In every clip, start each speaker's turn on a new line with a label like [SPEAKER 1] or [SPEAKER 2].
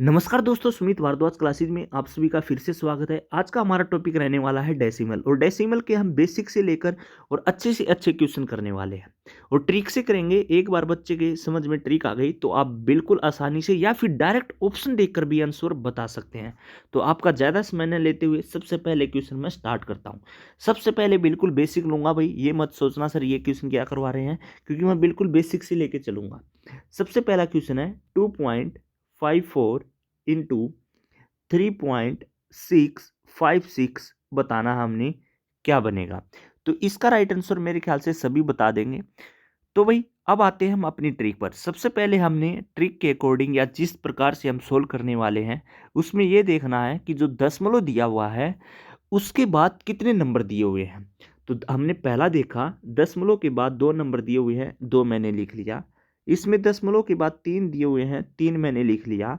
[SPEAKER 1] नमस्कार दोस्तों, सुमित भारद्वाज क्लासेज में आप सभी का फिर से स्वागत है। आज का हमारा टॉपिक रहने वाला है डेसिमल। और डेसिमल के हम बेसिक से लेकर और अच्छे से अच्छे क्वेश्चन करने वाले हैं और ट्रिक से करेंगे। एक बार बच्चे के समझ में ट्रिक आ गई तो आप बिल्कुल आसानी से या फिर डायरेक्ट ऑप्शन देखकर भी आंसर बता सकते हैं। तो आपका ज़्यादा समय न लेते हुए सबसे पहले क्वेश्चन मैं स्टार्ट करता हूँ। सबसे पहले बिल्कुल बेसिक लूंगा भाई, ये मत सोचना सर ये क्वेश्चन क्या करवा रहे हैं, क्योंकि मैं बिल्कुल बेसिक से लेके चलूंगा। सबसे पहला क्वेश्चन है 2.54 इंटू 3.656 बताना हमने क्या बनेगा। तो इसका राइट आंसर मेरे ख्याल से सभी बता देंगे। तो भाई अब आते हैं हम अपनी ट्रिक पर। सबसे पहले हमने ट्रिक के अकॉर्डिंग या जिस प्रकार से हम सोल्व करने वाले हैं उसमें यह देखना है कि जो दशमलव दिया हुआ है उसके बाद कितने नंबर दिए हुए हैं। तो हमने पहला देखा दशमलव के बाद 2 नंबर दिए हुए हैं, 2 मैंने लिख लिया। इसमें दशमलव के बाद 3 दिए हुए हैं, 3 मैंने लिख लिया।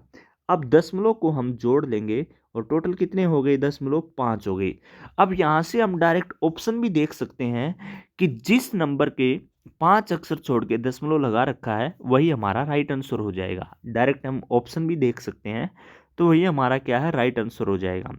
[SPEAKER 1] अब दशमलव को हम जोड़ लेंगे और टोटल कितने हो गए, 5 हो गए। अब यहां से हम डायरेक्ट ऑप्शन भी देख सकते हैं कि जिस नंबर के 5 अक्षर छोड़ के दशमलव लगा रखा है वही हमारा राइट आंसर हो जाएगा। डायरेक्ट हम ऑप्शन भी देख सकते हैं, तो वही हमारा क्या है, राइट आंसर हो जाएगा।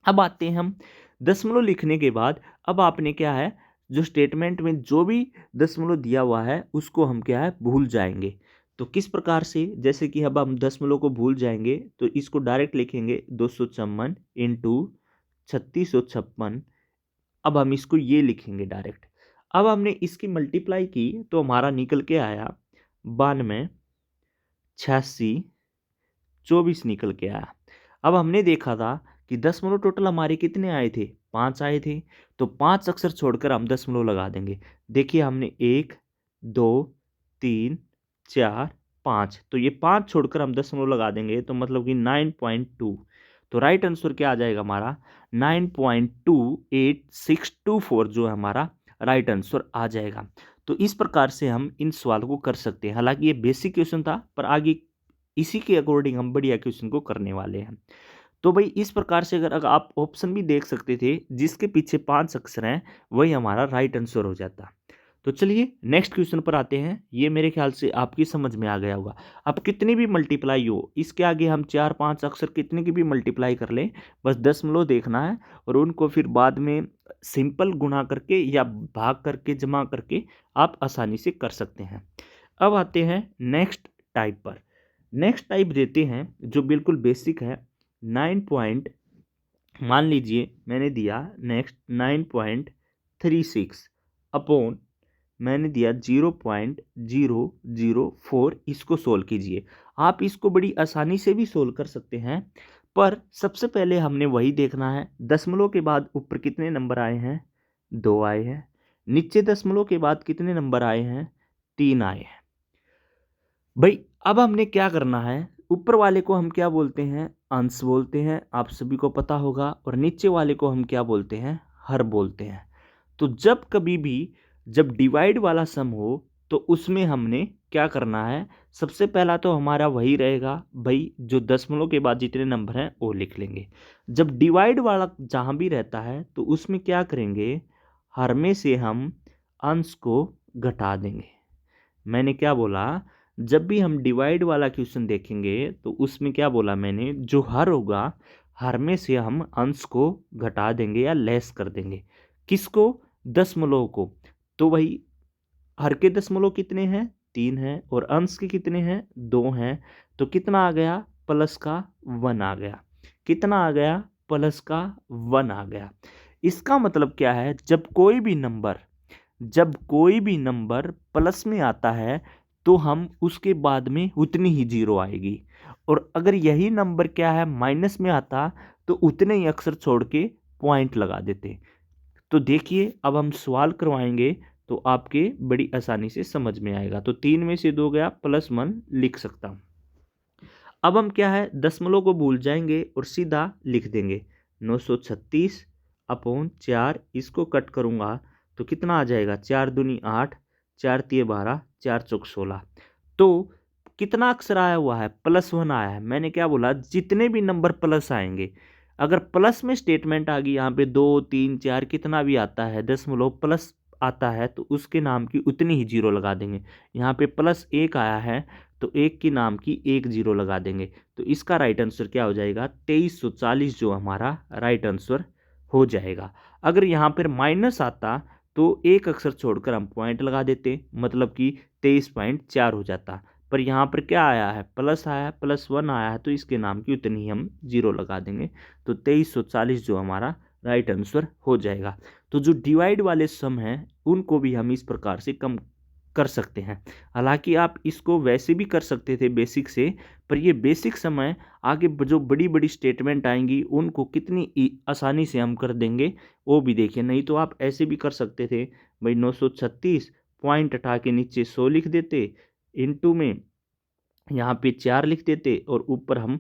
[SPEAKER 1] अब आते हैं हम दशमलव लिखने के बाद, अब आपने क्या है, जो स्टेटमेंट में जो भी दशमलव दिया हुआ है उसको हम क्या है, भूल जाएंगे। तो किस प्रकार से, जैसे कि अब हम दशमलव को भूल जाएंगे तो इसको डायरेक्ट लिखेंगे 254 इंटू 3656। अब हम इसको ये लिखेंगे डायरेक्ट। अब हमने इसकी मल्टीप्लाई की तो हमारा निकल के आया 92, 86, 24 निकल के आया। अब हमने देखा था कि दशमलव टोटल हमारे कितने आए थे, 5 आए थे। तो 5 अक्षर छोड़कर हम दशमलव लगा देंगे। देखिए हमने 1, 2, 3, 4, 5, तो ये 5 छोड़कर हम दशमलव लगा देंगे तो मतलब कि 9.2। तो राइट आंसर क्या आ जाएगा हमारा, 9.28624 जो है हमारा राइट आंसर आ जाएगा। तो इस प्रकार से हम इन सवाल को कर सकते हैं। हालांकि ये बेसिक क्वेश्चन था, पर आगे इसी के अकॉर्डिंग हम बढ़िया क्वेश्चन को करने वाले हैं। तो भाई इस प्रकार से अगर आप ऑप्शन भी देख सकते थे, जिसके पीछे 5 अक्षर हैं वही हमारा राइट आंसर हो जाता। तो चलिए नेक्स्ट क्वेश्चन पर आते हैं। ये मेरे ख्याल से आपकी समझ में आ गया होगा। अब कितनी भी मल्टीप्लाई हो, इसके आगे हम 4-5 अक्षर कितने की भी मल्टीप्लाई कर लें, बस दशमलव देखना है और उनको फिर बाद में सिंपल गुणा करके या भाग करके जमा करके आप आसानी से कर सकते हैं। अब आते हैं नेक्स्ट टाइप पर। नेक्स्ट टाइप देते हैं जो बिल्कुल बेसिक है। 9 पॉइंट, मान लीजिए मैंने दिया नेक्स्ट 9.36 अपॉन मैंने दिया 0.004। इसको सोल्व कीजिए। आप इसको बड़ी आसानी से भी सोल्व कर सकते हैं, पर सबसे पहले हमने वही देखना है दशमलव के बाद ऊपर कितने नंबर आए हैं, 2 आए हैं। नीचे दशमलव के बाद कितने नंबर आए हैं, 3 आए हैं। भाई अब हमने क्या करना है, ऊपर वाले को हम क्या बोलते हैं, अंश बोलते हैं, आप सभी को पता होगा। और नीचे वाले को हम क्या बोलते हैं, हर बोलते हैं। तो जब कभी भी जब डिवाइड वाला सम हो तो उसमें हमने क्या करना है, सबसे पहला तो हमारा वही रहेगा भाई, जो दशमलव के बाद जितने नंबर हैं वो लिख लेंगे। जब डिवाइड वाला जहां भी रहता है तो उसमें क्या करेंगे, हर में से हम अंश को घटा देंगे। मैंने क्या बोला, जब भी हम डिवाइड वाला क्वेश्चन देखेंगे तो उसमें क्या बोला मैंने, जो हर होगा हर में से हम अंश को घटा देंगे या लेस कर देंगे। किसको, दशमलव को। तो वही हर के दशमलव कितने हैं, 3 हैं, और अंश के कितने हैं, 2 हैं। तो कितना आ गया, प्लस का 1 आ गया। कितना आ गया, प्लस का 1 आ गया। इसका मतलब क्या है, जब कोई भी नंबर प्लस में आता है तो हम उसके बाद में उतनी ही जीरो आएगी। और अगर यही नंबर क्या है, माइनस में आता तो उतने ही अक्षर छोड़ के पॉइंट लगा देते। तो देखिए अब हम सवाल करवाएंगे तो आपके बड़ी आसानी से समझ में आएगा। तो 3 में से 2 गया, +1 लिख सकता हूं। अब हम क्या है, दशमलव को भूल जाएंगे और सीधा लिख देंगे 936 अपॉन 4। इसको कट करूंगा तो कितना आ जाएगा, 4 दूनी 8, 4 तिये 12, 4 चौक 16। तो कितना अक्षर आया हुआ है, +1 आया है। मैंने क्या बोला, जितने भी नंबर प्लस आएंगे, अगर प्लस में स्टेटमेंट आ गई यहाँ पे 2, 3, 4 कितना भी आता है, दशमलव प्लस आता है तो उसके नाम की उतनी ही जीरो लगा देंगे। यहाँ पे +1 आया है तो 1 के नाम की 1 जीरो लगा देंगे। तो इसका राइट आंसर क्या हो जाएगा, 2340 जो हमारा राइट आंसर हो जाएगा। अगर यहाँ पर माइनस आता तो एक अक्षर छोड़कर हम पॉइंट लगा देते, मतलब कि 23.4 हो जाता। पर यहाँ पर क्या आया है, प्लस आया है, +1 आया है, तो इसके नाम की उतनी ही हम जीरो लगा देंगे। तो 2340 जो हमारा राइट आंसर हो जाएगा। तो जो डिवाइड वाले सम हैं उनको भी हम इस प्रकार से कम कर सकते हैं। हालांकि आप इसको वैसे भी कर सकते थे बेसिक से, पर ये बेसिक सम है, आगे जो बड़ी बड़ी स्टेटमेंट आएंगी उनको कितनी आसानी से हम कर देंगे वो भी देखिए। नहीं तो आप ऐसे भी कर सकते थे भाई, 936 पॉइंट हटा के नीचे 100 लिख देते, इनटू में यहाँ पे 4 लिख देते और ऊपर हम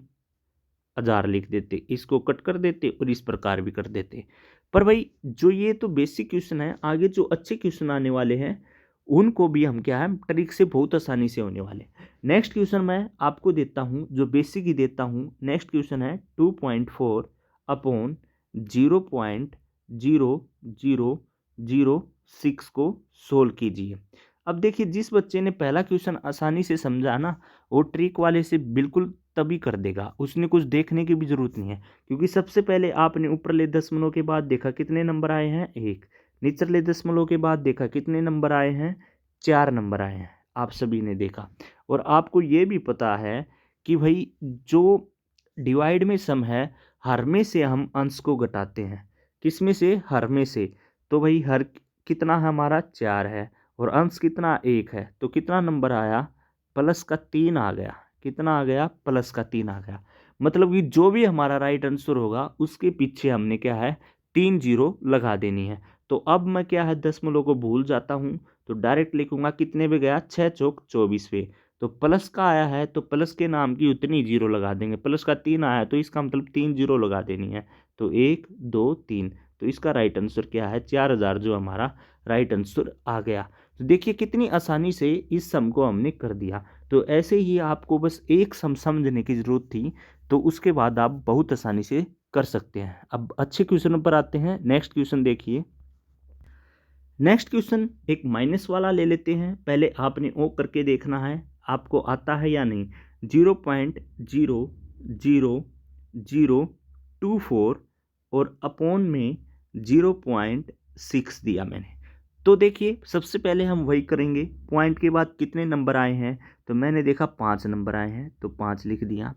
[SPEAKER 1] 1000 लिख देते, इसको कट कर देते और इस प्रकार भी कर देते। पर भाई जो ये तो बेसिक क्वेश्चन है, आगे जो अच्छे क्वेश्चन आने वाले हैं उनको भी हम क्या है ट्रिक से बहुत आसानी से होने वाले। नेक्स्ट क्वेश्चन मैं आपको देता हूं, जो बेसिक ही देता हूं। नेक्स्ट क्वेश्चन है 2.4 अपॉन 0.00006 को सोल्व कीजिए। अब देखिए, जिस बच्चे ने पहला क्वेश्चन आसानी से समझा ना, वो ट्रिक वाले से बिल्कुल तभी कर देगा, उसने कुछ देखने की भी जरूरत नहीं है। क्योंकि सबसे पहले आपने ऊपरले दशमलव के बाद देखा कितने नंबर आए हैं, 1। निचले दशमलव के बाद देखा कितने नंबर आए हैं, 4 नंबर आए हैं, आप सभी ने देखा। और आपको ये भी पता है कि भाई जो डिवाइड में सम है, हर में से हम अंश को घटाते हैं। किस में से, हर में से। तो भाई हर कितना हमारा 4 है और अंश कितना 1 है, तो कितना नंबर आया, +3 आ गया। कितना आ गया, +3 आ गया। मतलब कि जो भी हमारा राइट आंसर होगा उसके पीछे हमने क्या है 3 जीरो लगा देनी है। तो अब मैं क्या है दशमलव को भूल जाता हूँ, तो डायरेक्ट लिखूंगा कितने पे गया, 6 चौक 24 पे। तो प्लस का आया है तो प्लस के नाम की उतनी जीरो लगा देंगे। प्लस का 3 आया है तो इसका मतलब 3 जीरो लगा देनी है। तो 1 2 3, तो इसका राइट आंसर क्या है, 4000 जो हमारा राइट आंसर आ गया। तो देखिए कितनी आसानी से इस सम को हमने कर दिया। तो ऐसे ही आपको बस एक सम समझने की जरूरत थी, तो उसके बाद आप बहुत आसानी से कर सकते हैं। अब अच्छे क्वेश्चन पर आते हैं। नेक्स्ट क्वेश्चन देखिए। नेक्स्ट क्वेश्चन एक माइनस वाला ले लेते हैं। पहले आपने ओ करके देखना है आपको आता है या नहीं। 0.00024 और अपॉन में 0.6 दिया मैंने। तो देखिए सबसे पहले हम वही करेंगे, पॉइंट के बाद कितने नंबर आए हैं, तो मैंने देखा 5 नंबर आए हैं तो 5 लिख दिया।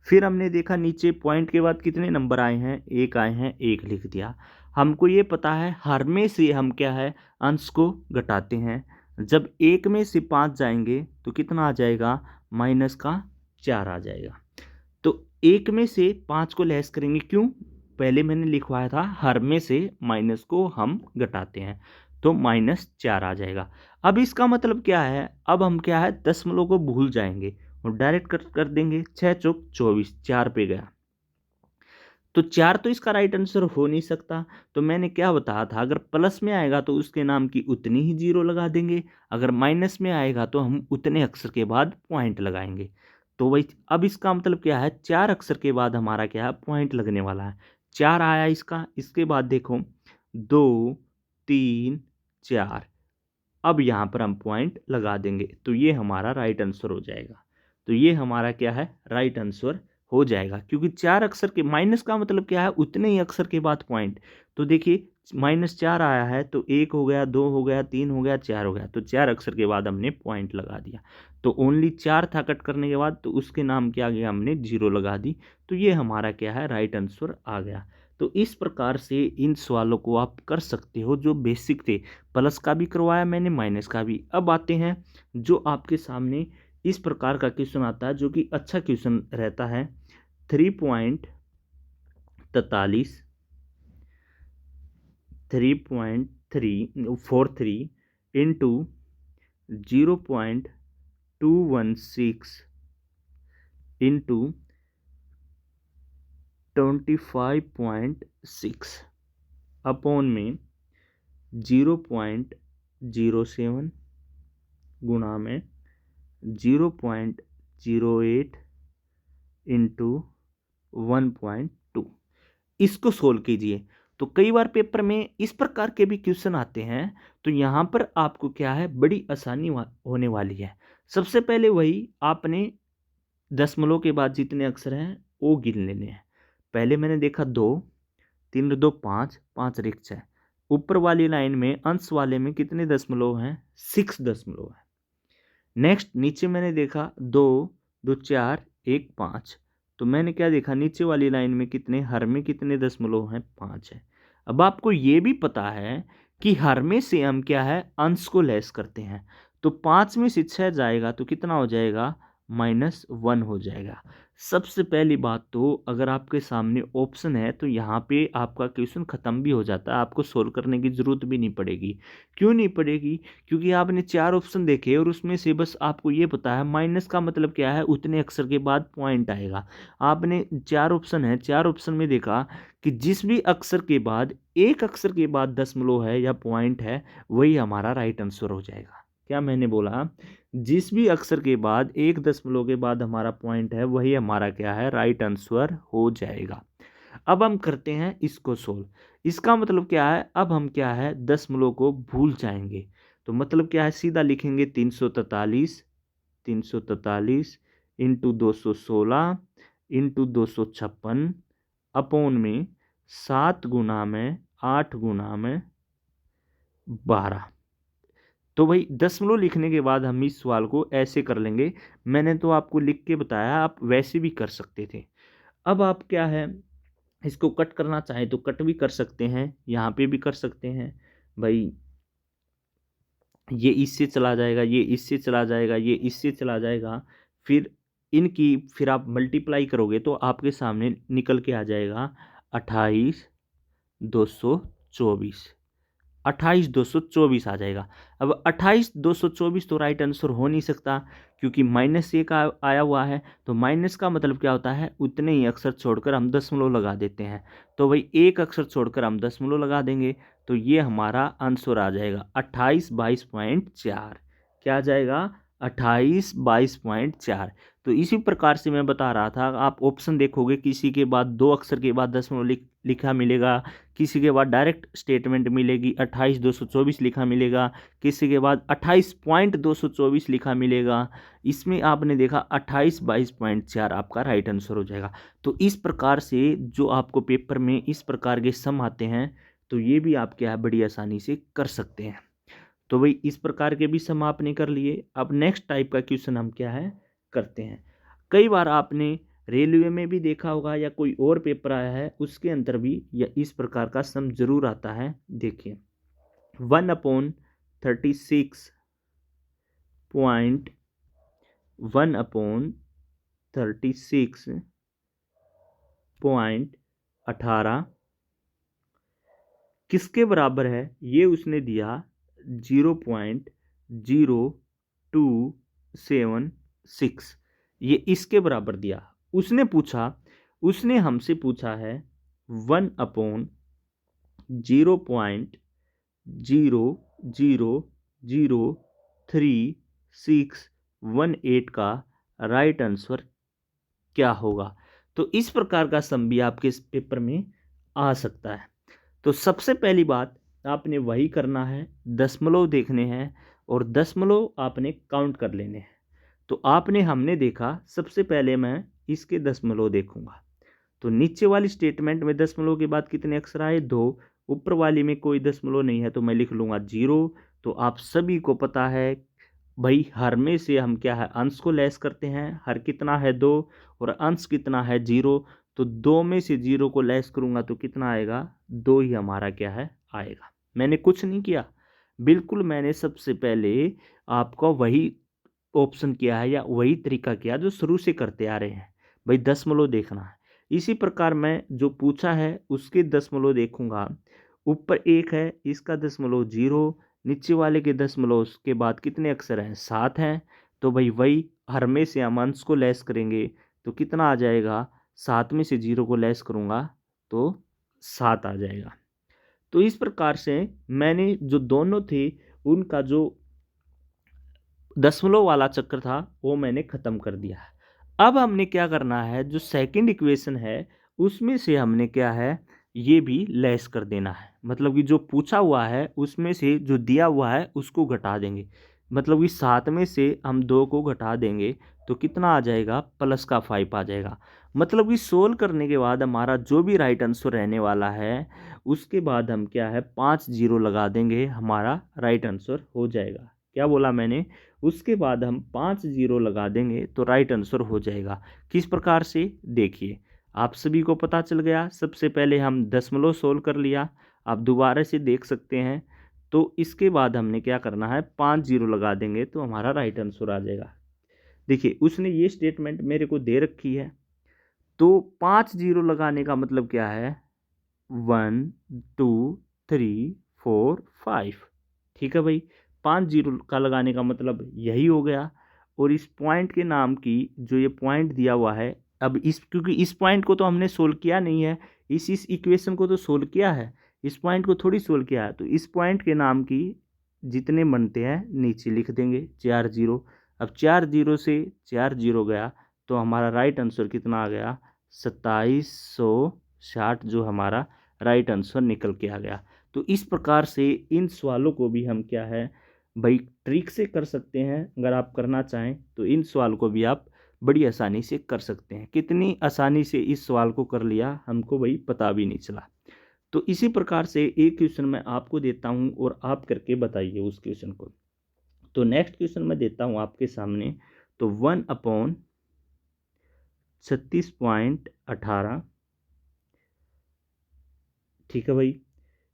[SPEAKER 1] फिर हमने देखा नीचे पॉइंट के बाद कितने नंबर आए हैं, 1 आए हैं, 1 लिख दिया। हमको ये पता है हर में से हम क्या है अंश को घटाते हैं। जब 1 में से 5 जाएंगे तो कितना आ जाएगा, -4 आ जाएगा। तो 1 में से 5 को लेस करेंगे, क्यों, पहले मैंने लिखवाया था हर में से माइनस को हम घटाते हैं, तो -4 आ जाएगा। अब इसका मतलब क्या है, अब हम क्या है दशमलव को भूल जाएंगे और डायरेक्ट कर देंगे। 6 चौक 24, 4 पे गया तो 4 तो इसका राइट आंसर हो नहीं सकता। तो मैंने क्या बताया था, अगर प्लस में आएगा तो उसके नाम की उतनी ही जीरो लगा देंगे, अगर माइनस में आएगा तो हम उतने अक्षर के बाद पॉइंट लगाएंगे। तो भाई अब इसका मतलब क्या है, 4 अक्षर के बाद हमारा क्या है पॉइंट लगने वाला है। 4 आया इसका, इसके बाद देखो 2 3 4, अब यहाँ पर हम पॉइंट लगा देंगे तो ये हमारा राइट आंसर हो जाएगा। तो ये हमारा क्या है राइट आंसर हो जाएगा, क्योंकि 4 अक्षर के, माइनस का मतलब क्या है उतने ही अक्षर के बाद पॉइंट। तो देखिए -4 आया है तो 1 हो गया, 2 हो गया, 3 हो गया, 4 हो गया, तो 4 अक्षर के बाद हमने पॉइंट लगा दिया। तो ओनली 4 था कट करने के बाद, तो उसके नाम के आगे हमने जीरो लगा दी। तो ये हमारा क्या है राइट आंसर आ गया। तो इस प्रकार से इन सवालों को आप कर सकते हो जो बेसिक थे। प्लस का भी करवाया मैंने, माइनस का भी। अब आते हैं जो आपके सामने इस प्रकार का क्वेश्चन आता है जो कि अच्छा क्वेश्चन रहता है। 3.43 3.343 इंटू 0.216 इंटू 25.6 अपॉन में 0.07 गुणा में 0.08 इंटू 1.2, इसको सोल्व कीजिए। तो कई बार पेपर में इस प्रकार के भी क्वेश्चन आते हैं, तो यहाँ पर आपको क्या है बड़ी आसानी होने वाली है। सबसे पहले वही आपने दशमलव के बाद जितने अक्षर हैं वो गिन लेने हैं। पहले मैंने देखा 2, 3 2 5, 5 रिक्त 6। ऊपर वाली लाइन में अंश वाले में कितने दशमलव हैं? 6 दशमलव है। नेक्स्ट नीचे मैंने देखा 2 2 4 1 5। तो मैंने क्या देखा, नीचे वाली लाइन में कितने, हर में कितने दशमलव हैं? 5 है। अब आपको ये भी पता है कि हर में से हम क्या है, अंश को लेस करते हैं। तो 5 में से 6 जाएगा तो कितना हो जाएगा? -1 हो जाएगा। सबसे पहली बात तो अगर आपके सामने ऑप्शन है तो यहाँ पे आपका क्वेश्चन खत्म भी हो जाता है, आपको सोल्व करने की जरूरत भी नहीं पड़ेगी। क्यों नहीं पड़ेगी? क्योंकि आपने 4 ऑप्शन देखे और उसमें से बस आपको ये पता है माइनस का मतलब क्या है, उतने अक्षर के बाद पॉइंट आएगा। आपने 4 ऑप्शन है, 4 ऑप्शन में देखा कि जिस भी अक्षर के बाद, एक अक्षर के बाद दशमलव है या पॉइंट है, वही हमारा राइट आंसर हो जाएगा। क्या मैंने बोला? जिस भी अक्षर के बाद एक दशमलव के बाद हमारा पॉइंट है, वही हमारा क्या है, राइट आंसर हो जाएगा। अब हम करते हैं इसको सोल्व। इसका मतलब क्या है, अब हम क्या है, दशमलव को भूल जाएंगे। तो मतलब क्या है, सीधा लिखेंगे 343 343 इंटू 216 इंटू 256 अपॉन में 7 गुना में 8 गुना में 12। तो भाई दशमलव लिखने के बाद हम इस सवाल को ऐसे कर लेंगे। मैंने तो आपको लिख के बताया, आप वैसे भी कर सकते थे। अब आप क्या है, इसको कट करना चाहें तो कट भी कर सकते हैं, यहाँ पे भी कर सकते हैं। भाई ये इससे चला जाएगा, ये इससे चला जाएगा, ये इससे चला जाएगा, फिर आप मल्टीप्लाई करोगे तो आपके सामने निकल के आ जाएगा 28,224। 28,224 आ जाएगा। अब 28,224 तो राइट आंसर हो नहीं सकता, क्योंकि -1 आया हुआ है। तो माइनस का मतलब क्या होता है, उतने ही अक्षर छोड़कर हम दशमलव लगा देते हैं। तो भाई एक अक्षर छोड़कर हम दशमलव लगा देंगे, तो ये हमारा आंसर आ जाएगा 2822.4। क्या आ जाएगा? 2822.4। तो इसी प्रकार से मैं बता रहा था, आप ऑप्शन देखोगे, किसी के बाद 2 अक्षर के बाद दशमलव लिखा मिलेगा, किसी के बाद डायरेक्ट स्टेटमेंट मिलेगी 28,224 लिखा मिलेगा, किसी के बाद 28.224 लिखा मिलेगा। इसमें आपने देखा 2822.4 आपका राइट आंसर हो जाएगा। तो इस प्रकार से जो आपको पेपर में इस प्रकार के सम आते हैं, तो ये भी आप क्या है, बड़ी आसानी से कर सकते हैं। तो भाई इस प्रकार के भी सम आपने कर लिए। अब नेक्स्ट टाइप का क्वेश्चन हम क्या है, करते हैं। कई बार आपने रेलवे में भी देखा होगा या कोई और पेपर आया है उसके अंदर भी या इस प्रकार का सम जरूर आता है। देखिए 1/36.18 किसके बराबर है, ये उसने दिया 0.0276। ये इसके बराबर दिया। उसने हमसे पूछा है 1/0.0003618 का राइट आंसर क्या होगा। तो इस प्रकार का सम भी आपके इस पेपर में आ सकता है। तो सबसे पहली बात आपने वही करना है, दशमलव देखने हैं और दशमलव आपने काउंट कर लेने हैं। तो हमने देखा, सबसे पहले मैं इसके दशमलव देखूंगा। तो नीचे वाली स्टेटमेंट में दशमलव के बाद कितने अक्षर आए? 2। ऊपर वाली में कोई दशमलव नहीं है तो मैं लिख लूंगा 0। तो आप सभी को पता है भाई, हर में से हम क्या है, अंश को लेस करते हैं। हर कितना है? 2 और अंश कितना है? 0। तो 2 में से 0 को लेस करूंगा तो कितना आएगा? 2 ही हमारा क्या है, आएगा। मैंने कुछ नहीं किया, बिल्कुल मैंने सबसे पहले आपका वही ऑप्शन किया है या वही तरीका किया जो शुरू से करते आ रहे हैं। भाई दशमलव देखना है। इसी प्रकार मैं जो पूछा है उसके दशमलव देखूंगा। ऊपर 1 है, इसका दशमलव 0। नीचे वाले के दशमलव के बाद कितने अक्षर हैं? 7 हैं। तो भाई वही हर में से हम अंश को लेस करेंगे तो कितना आ जाएगा? 7 में से 0 को लेस करूंगा तो 7 आ जाएगा। तो इस प्रकार से मैंने जो दोनों थे उनका जो दशमलव वाला चक्कर था वो मैंने खत्म कर दिया है। अब हमने क्या करना है, जो सेकंड इक्वेशन है उसमें से हमने क्या है, ये भी लेस कर देना है। मतलब कि जो पूछा हुआ है उसमें से जो दिया हुआ है उसको घटा देंगे। मतलब कि 7 में से हम 2 को घटा देंगे तो कितना आ जाएगा, प्लस का 5 आ जाएगा। मतलब कि सोल्व करने के बाद हमारा जो भी राइट आंसर रहने वाला है उसके बाद हम क्या है 5 जीरो लगा देंगे, हमारा राइट आंसर हो जाएगा। क्या बोला मैंने, उसके बाद हम 5 जीरो लगा देंगे तो राइट आंसर हो जाएगा। किस प्रकार से, देखिए आप सभी को पता चल गया। सबसे पहले हम दशमलव सोल्व कर लिया, आप दोबारा से देख सकते हैं। तो इसके बाद हमने क्या करना है, 5 जीरो लगा देंगे तो हमारा राइट आंसर आ जाएगा। देखिए उसने ये स्टेटमेंट मेरे को दे रखी है, तो 5 जीरो लगाने का मतलब क्या है, 1 2 3 4 5। ठीक है भाई, 5 जीरो का लगाने का मतलब यही हो गया। और इस पॉइंट के नाम की जो ये पॉइंट दिया हुआ है, अब इस क्योंकि इस पॉइंट को तो हमने सोल्व किया नहीं है, इस इक्वेशन को तो सोल्व किया है, इस पॉइंट को थोड़ी सोल्व किया है। तो इस पॉइंट के नाम की जितने बनते हैं नीचे लिख देंगे 4 जीरो। अब 4 जीरो से 4 जीरो गया तो हमारा राइट आंसर कितना आ गया, 2760 जो हमारा राइट आंसर निकल के आ गया। तो इस प्रकार से इन सवालों को भी हम क्या है भाई ट्रिक से कर सकते हैं। अगर आप करना चाहें तो इन सवाल को भी आप बड़ी आसानी से कर सकते हैं। कितनी आसानी से इस सवाल को कर लिया हमको भाई पता भी नहीं चला। तो इसी प्रकार से एक क्वेश्चन मैं आपको देता हूं और आप करके बताइए उस क्वेश्चन को। तो नेक्स्ट क्वेश्चन मैं देता हूं आपके सामने। तो 1/36.18, ठीक है भाई,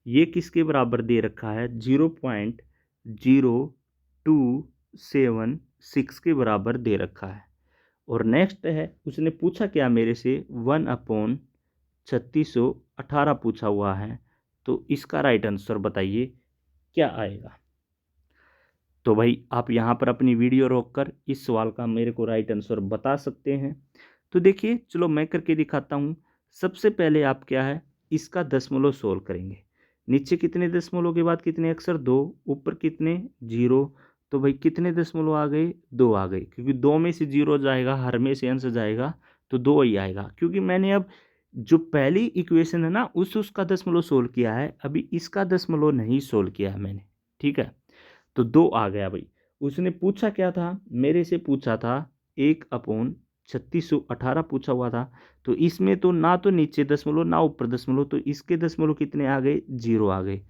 [SPEAKER 1] ये किसके बराबर दे रखा है, 0.0276 के बराबर दे रखा है। और नेक्स्ट है उसने पूछा क्या मेरे से, 1/3618 पूछा हुआ है। तो इसका राइट आंसर बताइए क्या आएगा। तो भाई आप यहाँ पर अपनी वीडियो रोककर इस सवाल का मेरे को राइट आंसर बता सकते हैं। तो देखिए चलो मैं करके दिखाता हूँ। सबसे पहले आप क्या है इसका दशमलव सोल्व करेंगे। नीचे कितने दशमलव के बाद कितने अक्षर, 2, ऊपर कितने, 0। तो भाई कितने दशमलव आ गए, 2 आ गए, क्योंकि 2 में से 0 जाएगा, हर में से अंश जाएगा तो 2 ही आएगा। क्योंकि मैंने अब जो पहली इक्वेशन है ना उसका दशमलव सोल्व किया है, अभी इसका दशमलव नहीं सोल्व किया है मैंने। ठीक है, तो 2 आ गया भाई। उसने पूछा क्या था, मेरे से पूछा था 1/3618 पूछा हुआ था। तो इसमें तो ना तो नीचे दशमलव ना ऊपर दशमलव, तो इसके दशमलव कितने आ गए, 0 आ गए।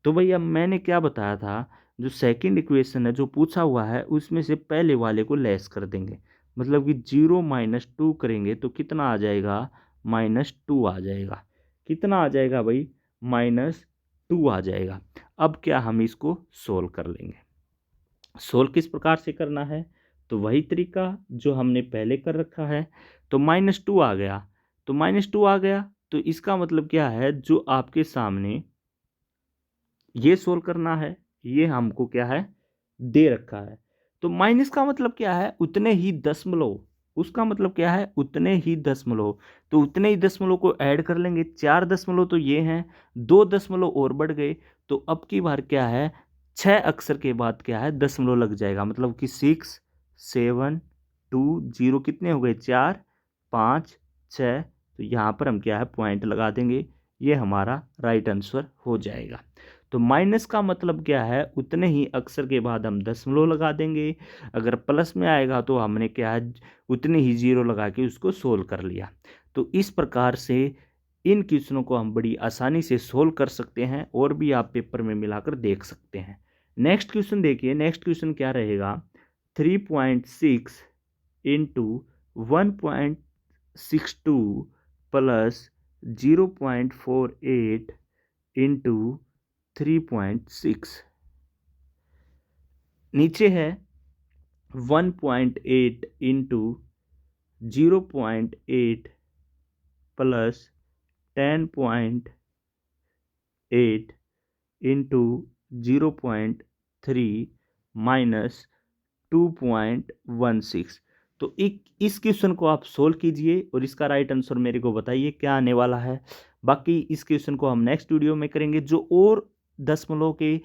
[SPEAKER 1] तो भाई अब मैंने क्या बताया था, जो सेकंड इक्वेशन है जो पूछा हुआ है उसमें से पहले वाले को लेस कर देंगे। मतलब कि 0 - 2 करेंगे तो कितना आ जाएगा, -2 आ जाएगा। कितना आ जाएगा भाई, -2 आ जाएगा। अब क्या हम इसको सोल्व कर लेंगे। सोल्व किस प्रकार से करना है, तो वही तरीका जो हमने पहले कर रखा है। तो -2 आ गया, तो -2 आ गया तो इसका मतलब क्या है, जो आपके सामने ये सोल्व करना है ये हमको क्या है दे रखा है। तो माइनस का मतलब क्या है, उतने ही दशमलव, उसका मतलब क्या है उतने ही दशमलव। तो उतने ही दशमलव को ऐड कर लेंगे, 4 दशमलव तो ये हैं, 2 दशमलव और बढ़ गए। तो अब की बार क्या है 6 अक्षर के बाद क्या है दशमलव लग जाएगा। मतलब कि 6 7 2 0 कितने हो गए, 4 5 6। तो यहाँ पर हम क्या है पॉइंट लगा देंगे, ये हमारा राइट आंसर हो जाएगा। तो माइनस का मतलब क्या है, उतने ही अक्षर के बाद हम दशमलव लगा देंगे। अगर प्लस में आएगा तो हमने क्या है उतने ही जीरो लगा के उसको सोल्व कर लिया। तो इस प्रकार से इन क्वेश्चनों को हम बड़ी आसानी से सोल्व कर सकते हैं और भी आप पेपर में मिलाकर देख सकते हैं। नेक्स्ट क्वेश्चन देखिए, नेक्स्ट क्वेश्चन क्या रहेगा, 3.6 इंटू 1.62 प्लस 0.48 इंटू 3.6। नीचे है 1.8 इंटू 0.8 प्लस 10.8 इंटू 0.3 माइनस 2.16। तो एक इस क्वेश्चन को आप सोल्व कीजिए और इसका राइट आंसर मेरे को बताइए क्या आने वाला है। बाकी इस क्वेश्चन को हम नेक्स्ट वीडियो में करेंगे। जो और दशमलव के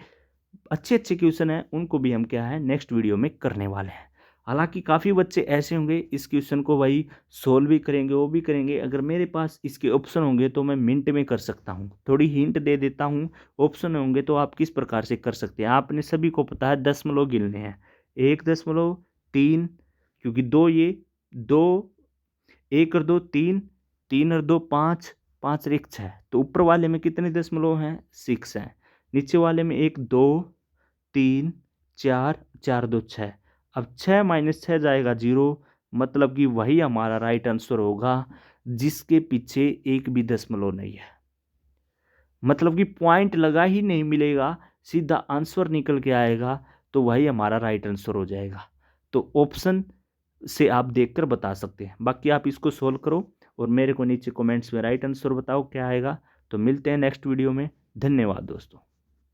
[SPEAKER 1] अच्छे अच्छे क्वेश्चन हैं उनको भी हम क्या है नेक्स्ट वीडियो में करने वाले हैं। हालांकि काफ़ी बच्चे ऐसे होंगे इस क्वेश्चन को भाई सोल्व भी करेंगे, वो भी करेंगे। अगर मेरे पास इसके ऑप्शन होंगे तो मैं मिनट में कर सकता हूँ। थोड़ी हिंट दे देता हूँ, ऑप्शन होंगे तो आप किस प्रकार से कर सकते हैं। आपने सभी को पता है दशमलव गिनने हैं, 1.3, क्योंकि 2 ये 2, 1 और 2 3, 3 और 2 5, 5 और 1 6, तो ऊपर वाले में कितने दशमलव हैं? 6 हैं। नीचे वाले में 1 2 3 4, 4 2 6। अब 6 माइनस 6 जाएगा 0, मतलब कि वही हमारा राइट आंसर होगा जिसके पीछे एक भी दशमलव नहीं है। मतलब कि पॉइंट लगा ही नहीं मिलेगा, सीधा आंसर निकल के आएगा, तो वही हमारा राइट आंसर हो जाएगा। तो ऑप्शन से आप देखकर बता सकते हैं। बाकी आप इसको सोल्व करो और मेरे को नीचे कमेंट्स में राइट आंसर बताओ क्या आएगा। तो मिलते हैं नेक्स्ट वीडियो में। धन्यवाद दोस्तों।